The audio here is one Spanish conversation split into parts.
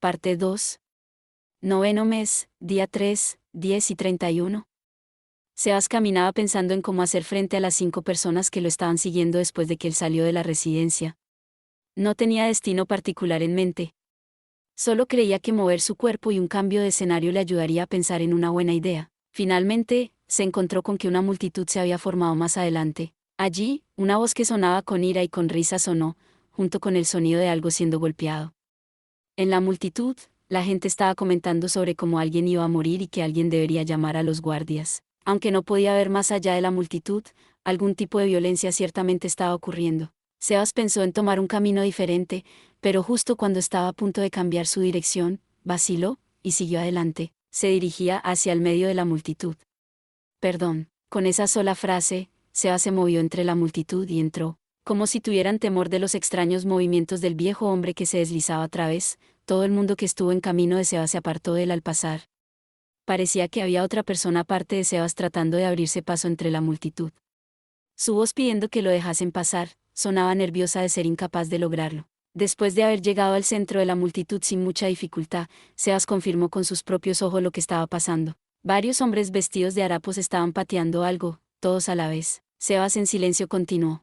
Parte 2. Noveno mes, día 3, 10 y 31. Sebas caminaba pensando en cómo hacer frente a las 5 personas que lo estaban siguiendo después de que él salió de la residencia. No tenía destino particular en mente. Solo creía que mover su cuerpo y un cambio de escenario le ayudaría a pensar en una buena idea. Finalmente, se encontró con que una multitud se había formado más adelante. Allí, una voz que sonaba con ira y con risa sonó, junto con el sonido de algo siendo golpeado. En la multitud, la gente estaba comentando sobre cómo alguien iba a morir y que alguien debería llamar a los guardias. Aunque no podía ver más allá de la multitud, algún tipo de violencia ciertamente estaba ocurriendo. Sebas pensó en tomar un camino diferente, pero justo cuando estaba a punto de cambiar su dirección, vaciló, y siguió adelante. Se dirigía hacia el medio de la multitud. Perdón. Con esa sola frase, Sebas se movió entre la multitud y entró. Como si tuvieran temor de los extraños movimientos del viejo hombre que se deslizaba a través, todo el mundo que estuvo en camino de Sebas se apartó de él al pasar. Parecía que había otra persona aparte de Sebas tratando de abrirse paso entre la multitud. Su voz pidiendo que lo dejasen pasar, sonaba nerviosa de ser incapaz de lograrlo. Después de haber llegado al centro de la multitud sin mucha dificultad, Sebas confirmó con sus propios ojos lo que estaba pasando. Varios hombres vestidos de harapos estaban pateando algo, todos a la vez. Sebas en silencio continuó.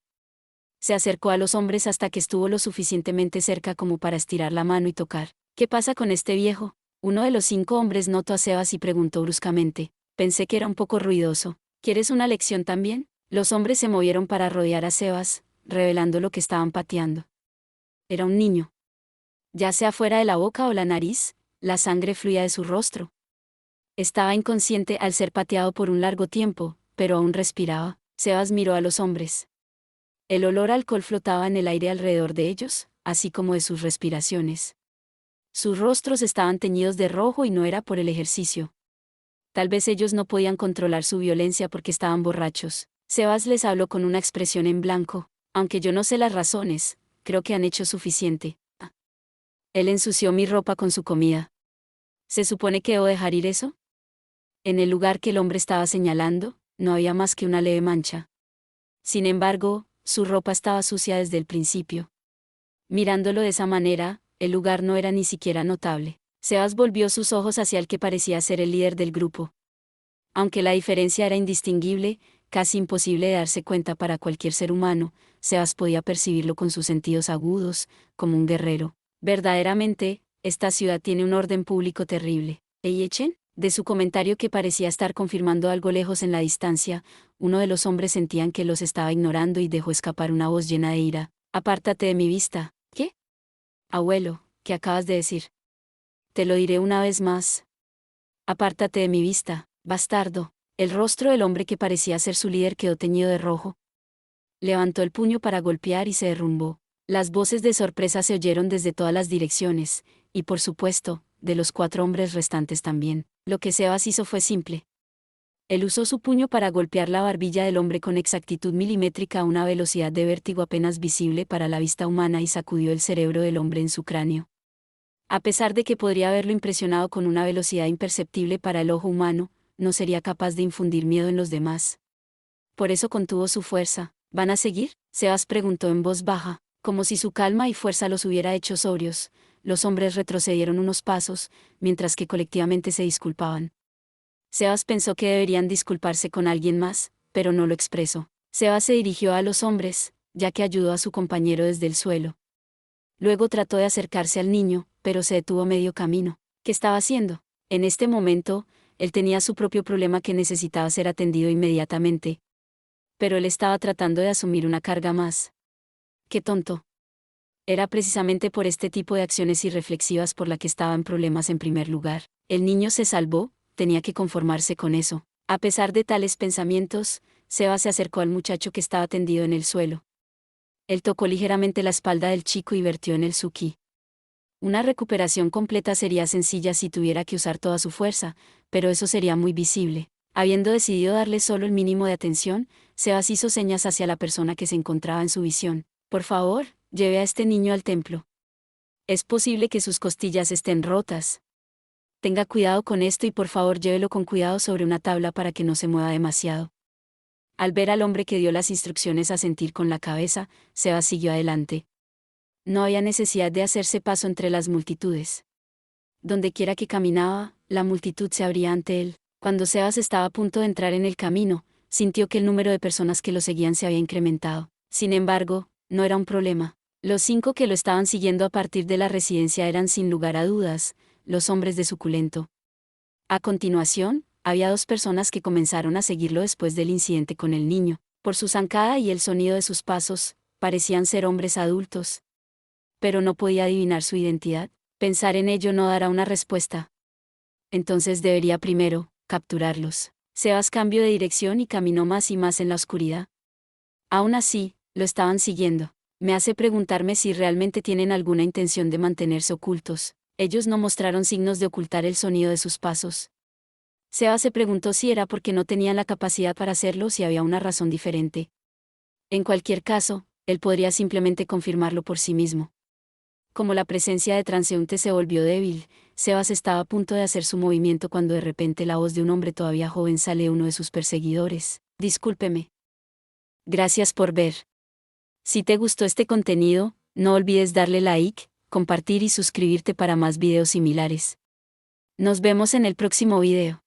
Se acercó a los hombres hasta que estuvo lo suficientemente cerca como para estirar la mano y tocar. ¿Qué pasa con este viejo? Uno de los 5 hombres notó a Sebas y preguntó bruscamente. Pensé que era un poco ruidoso. ¿Quieres una lección también? Los hombres se movieron para rodear a Sebas, revelando lo que estaban pateando. Era un niño. Ya sea fuera de la boca o la nariz, la sangre fluía de su rostro. Estaba inconsciente al ser pateado por un largo tiempo, pero aún respiraba. Sebas miró a los hombres. El olor a alcohol flotaba en el aire alrededor de ellos, así como de sus respiraciones. Sus rostros estaban teñidos de rojo y no era por el ejercicio. Tal vez ellos no podían controlar su violencia porque estaban borrachos. Sebas les habló con una expresión en blanco. Aunque yo no sé las razones, creo que han hecho suficiente. Él ensució mi ropa con su comida. ¿Se supone que debo dejar ir eso? En el lugar que el hombre estaba señalando, no había más que una leve mancha. Sin embargo, su ropa estaba sucia desde el principio. Mirándolo de esa manera, el lugar no era ni siquiera notable. Sebas volvió sus ojos hacia el que parecía ser el líder del grupo. Aunque la diferencia era indistinguible, casi imposible de darse cuenta para cualquier ser humano, Sebas podía percibirlo con sus sentidos agudos, como un guerrero. Verdaderamente, esta ciudad tiene un orden público terrible. ¿Echen? De su comentario que parecía estar confirmando algo lejos en la distancia, uno de los hombres sentían que los estaba ignorando y dejó escapar una voz llena de ira. Apártate de mi vista. ¿Qué? Abuelo, ¿qué acabas de decir? Te lo diré una vez más. Apártate de mi vista, bastardo. El rostro del hombre que parecía ser su líder quedó teñido de rojo. Levantó el puño para golpear y se derrumbó. Las voces de sorpresa se oyeron desde todas las direcciones, y por supuesto, de los 4 hombres restantes también. Lo que Sebas hizo fue simple. Él usó su puño para golpear la barbilla del hombre con exactitud milimétrica a una velocidad de vértigo apenas visible para la vista humana y sacudió el cerebro del hombre en su cráneo. A pesar de que podría haberlo impresionado con una velocidad imperceptible para el ojo humano, no sería capaz de infundir miedo en los demás. Por eso contuvo su fuerza. ¿Van a seguir? Sebas preguntó en voz baja, como si su calma y fuerza los hubiera hecho sobrios. Los hombres retrocedieron unos pasos, mientras que colectivamente se disculpaban. Sebas pensó que deberían disculparse con alguien más, pero no lo expresó. Sebas se dirigió a los hombres, ya que ayudó a su compañero desde el suelo. Luego trató de acercarse al niño, pero se detuvo a medio camino. ¿Qué estaba haciendo? En este momento, él tenía su propio problema que necesitaba ser atendido inmediatamente. Pero él estaba tratando de asumir una carga más. ¡Qué tonto! Era precisamente por este tipo de acciones irreflexivas por la que estaba en problemas en primer lugar. El niño se salvó, tenía que conformarse con eso. A pesar de tales pensamientos, Sebas se acercó al muchacho que estaba tendido en el suelo. Él tocó ligeramente la espalda del chico y vertió en él su ki. Una recuperación completa sería sencilla si tuviera que usar toda su fuerza, pero eso sería muy visible. Habiendo decidido darle solo el mínimo de atención, Sebas hizo señas hacia la persona que se encontraba en su visión. Por favor, lleve a este niño al templo. Es posible que sus costillas estén rotas. Tenga cuidado con esto y por favor llévelo con cuidado sobre una tabla para que no se mueva demasiado. Al ver al hombre que dio las instrucciones asentir con la cabeza, Sebas siguió adelante. No había necesidad de hacerse paso entre las multitudes. Donde quiera que caminaba, la multitud se abría ante él. Cuando Sebas estaba a punto de entrar en el camino, sintió que el número de personas que lo seguían se había incrementado. Sin embargo, no era un problema. Los 5 que lo estaban siguiendo a partir de la residencia eran sin lugar a dudas, los hombres de Suculento. A continuación, había 2 personas que comenzaron a seguirlo después del incidente con el niño. Por su zancada y el sonido de sus pasos, parecían ser hombres adultos. Pero no podía adivinar su identidad. Pensar en ello no dará una respuesta. Entonces debería primero capturarlos. Sebas cambió de dirección y caminó más y más en la oscuridad. Aún así, lo estaban siguiendo. Me hace preguntarme si realmente tienen alguna intención de mantenerse ocultos. Ellos no mostraron signos de ocultar el sonido de sus pasos. Sebas se preguntó si era porque no tenían la capacidad para hacerlo o si había una razón diferente. En cualquier caso, él podría simplemente confirmarlo por sí mismo. Como la presencia de transeúntes se volvió débil, Sebas estaba a punto de hacer su movimiento cuando de repente la voz de un hombre todavía joven sale de uno de sus perseguidores. Discúlpeme. Gracias por ver. Si te gustó este contenido, no olvides darle like, compartir y suscribirte para más videos similares. Nos vemos en el próximo video.